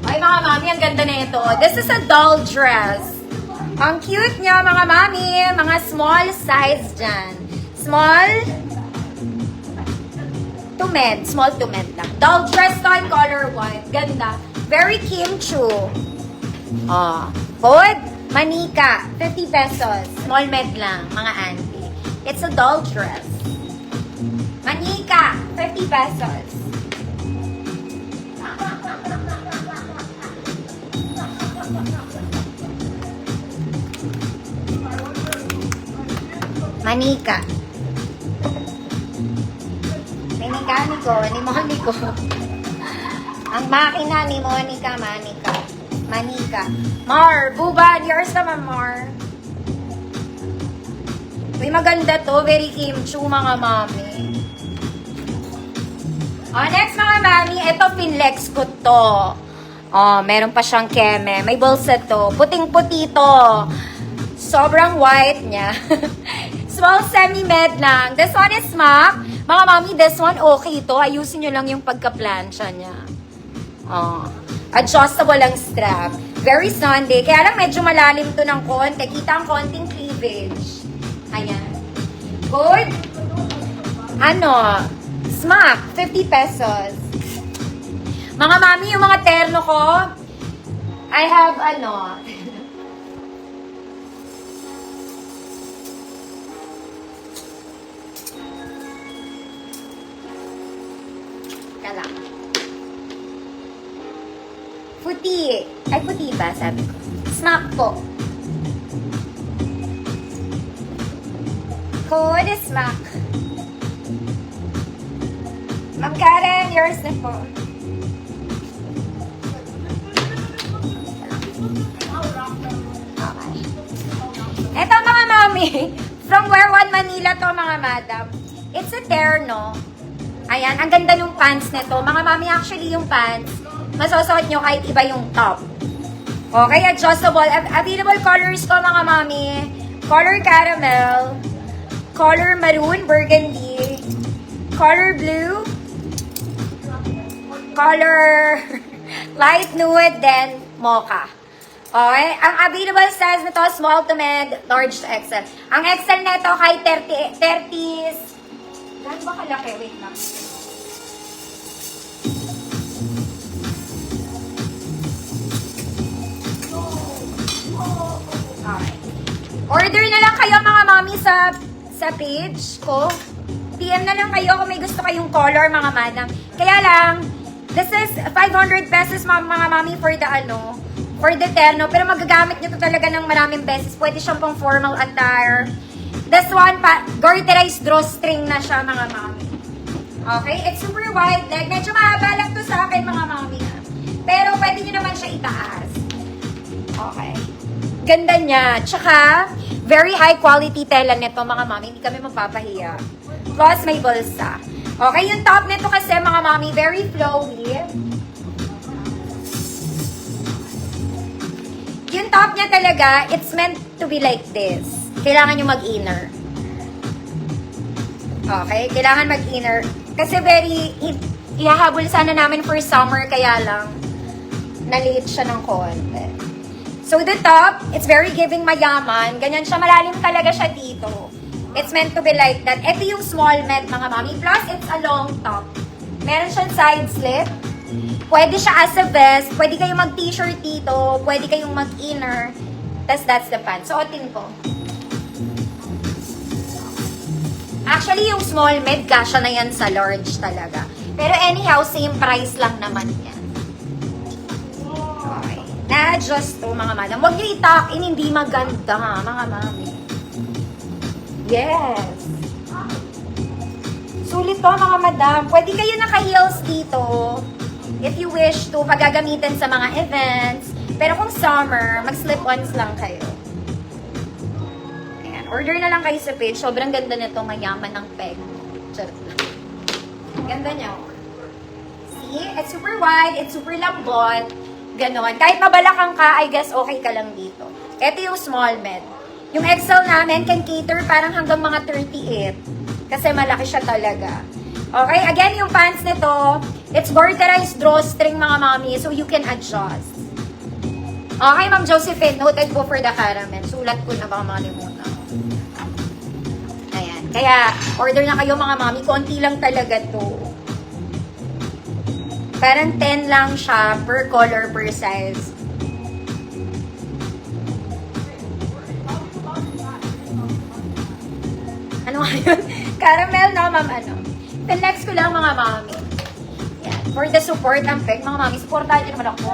Ay, mga mami, ang ganda na ito. This is a doll dress. Ang cute niya, mga mami. Mga small size dyan. Small to med. Small to med lang. Doll dress to in color white. Ganda. Very Kim Chu. Oh. Code, Manika. 50 pesos. Small med lang, mga auntie. It's a doll dress. Manika. 50 pesos. Manika. May mekaniko, ni Monica. Ang makina ni Monica, Manika. Manika. Mar, Buban, yours naman, Mar. Uy, maganda to. Very Kim Chu, mga mami. Oh, next, mga mami, ito, Finlex ko to. Oh, meron pa siyang keme. May bulsa to. Puting-puti to. Sobrang white niya. Small semi-med lang. This one is MAC. Mga mami, this one okay to. Ayusin nyo lang yung pagka-plancha niya. Oh. Adjustable ang strap. Very Sunday. Kaya lang medyo malalim to ng konti. Kita ang konting cleavage. Ayan. Good. Ano? Smack. 50 pesos. Mga mami, yung mga terno ko, I have ano... lang. Puti. Ay, puti ba? Sabi ko. Smack po. Code is smack. Ma'am Karen, yours na po. Okay. Eto mga mami. From Wear One Manila to mga madam. It's a terno. Ayan, ang ganda ng pants nito. Mga mami, actually yung pants, masasuot nyo kahit iba yung top. Okay, adjustable. Available colors ko, mga mami. Color caramel, color maroon, burgundy, color blue, color light nude, then mocha. Okay, ang available size nito, small to med, large to XL. Ang XL nito, kahit 30s, Gano'n ba kalaki? Wait lang. Okay. Order na lang kayo mga mami sa page ko. PM na lang kayo kung may gusto kayong color mga madam. Kaya lang, this is 500 pesos mga mami for the for the terno. Pero magagamit nyo to talaga ng maraming beses. Pwede siyang pang formal attire. This one, garterized drawstring na siya, mga mami. Okay? It's super wide leg. Medyo mahaba lang to sa akin, mga mami. Pero pwede nyo naman siya itaas. Okay. Ganda niya. Tsaka, very high quality tela nito, mga mami. Hindi kami mapapahiya. Plus, may bulsa. Okay? Yung top nito kasi, mga mami, very flowy. Yung top niya talaga, it's meant to be like this. Kailangan nyo mag-inner. Okay? Kailangan mag-inner. Kasi very, ihahabol sana namin for summer, kaya lang, na-late siya ng konti. So, the top, it's very giving mayaman. Ganyan siya, malalim talaga siya dito. It's meant to be like that. Ito yung small med, mga mami. Plus, it's a long top. Meron siyang side slit. Pwede siya as a vest. Pwede kayong mag-t-shirt dito. Pwede kayong mag-inner. Tapos, that's the pants. Suotin ko. Actually, yung small med, kasha na yan sa large talaga. Pero anyhow, same price lang naman yan. Okay. Na-adjust to, mga madam. Huwag nyo itak-in, hindi maganda, ha, mga mami. Yes. Sulit to, mga madam. Pwede kayo naka-heels dito. If you wish to, pagagamitin sa mga events. Pero kung summer, mag-slip-ons lang kayo. Order na lang kayo sa page. Sobrang ganda nito, mayaman ng peg. Charot lang. Ganda niya. See? It's super wide. It's super lambot. Ganon. Kahit mabalakang ka, I guess okay ka lang dito. Ito yung small med. Yung XL namin can cater parang hanggang mga 38. Kasi malaki siya talaga. Okay, again, yung pants nito, it's garterized drawstring mga mami, so you can adjust. Okay, Ma'am Josephine, noted po for the caramel. Sulat ko na baka makalimutan. Ayan. Kaya, order na kayo mga mami. Konti lang talaga to. Parang 10 lang siya per color, per size. Ano nga yun? Caramel, no, ma'am, ano? Then next ko lang mga mami. Yan. For the support and peg, mga mami, supportahan nyo naman ako.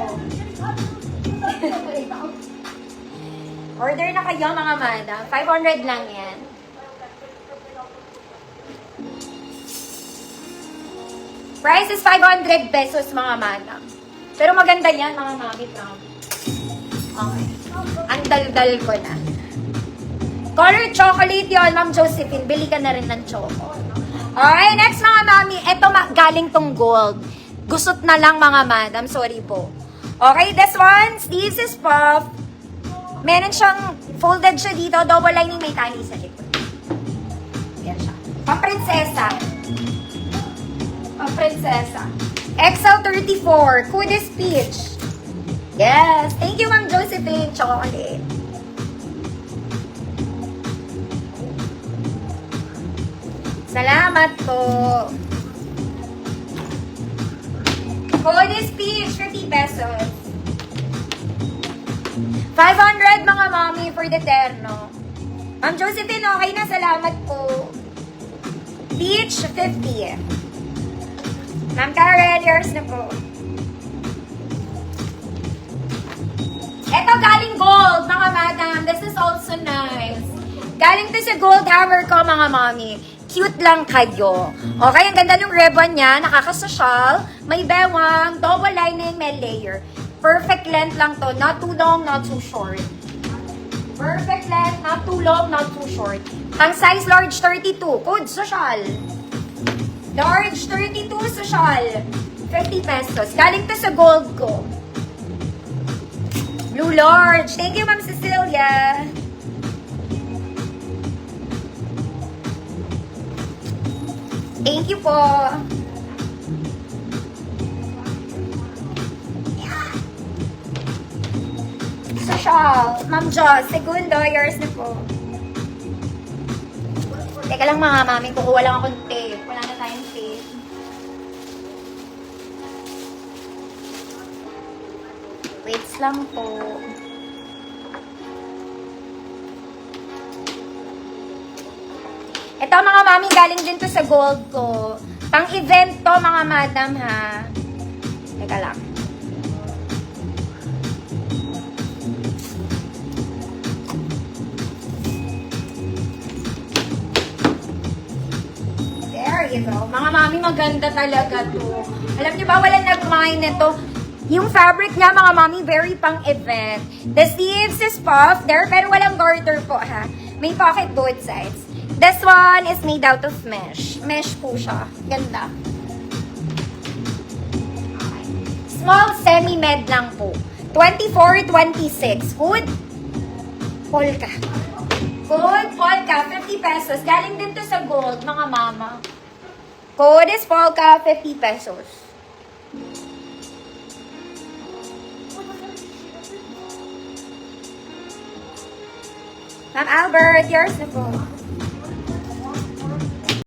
Order na kayo mga madam. 500 lang yan. Price is 500 pesos mga madam. Pero maganda yan mga mami. Okay. Ang dal-dal ko na. Color chocolate yun, Ma'am Josephine. Bili ka na rin ng choco. Okay, next mga mami. Ito galing tong gold. Gusot na lang mga madam. Sorry po. Okay, this one, sleeves is puff. Meron siyang folded siya dito. Double lining, may tali sa likod. Yan siya. Pang-prinsesa. Pang-prinsesa. XL34. Cookies peach. Yes. Thank you, Ma'am Josephine. Chocolate. Salamat po. Cookies peach. 50 pesos. 500 mga mami for the terno. Ma'am Josephine, okay na. Salamat po. Peach, 50. Ma'am Karen, yours na po. Ito galing gold, mga madam. This is also nice. Galing to sa gold hammer ko, mga mami. Cute lang kayo. Okay, ang ganda ng ribbon niya. Nakakasosyal. May bewang, double lining, may layer. Perfect length lang to. Not too long, not too short. Perfect length, not too long, not too short. Pang size large 32. Code social. Large 32 social. 50 pesos. Galing to sa gold ko. Blue large. Thank you, Ma'am Cecilia. Thank you po. Social. Ma'am Joss, segundo, yours na po. Teka lang mga mami, kukuha lang akong tape. Wala na tayong tape. Waits lang po. Ito mga mami, galing din to sa gold ko. Pang-event to mga madam ha. Teka lang. There you go. Mga mami, maganda talaga to. Alam niyo ba, walang nag-mind nito. Yung fabric niya, mga mami, very pang-event. The sleeves is puff there, pero walang garter po ha. May pocket both sides. This one is made out of mesh. Mesh po siya. Ganda. Small semi-med lang po. 24-26. Good? Polka. Good, polka. 50 pesos. Galing din to sa gold, mga mama. Code is polka, 50 pesos. Ma'am Albert, yours na po.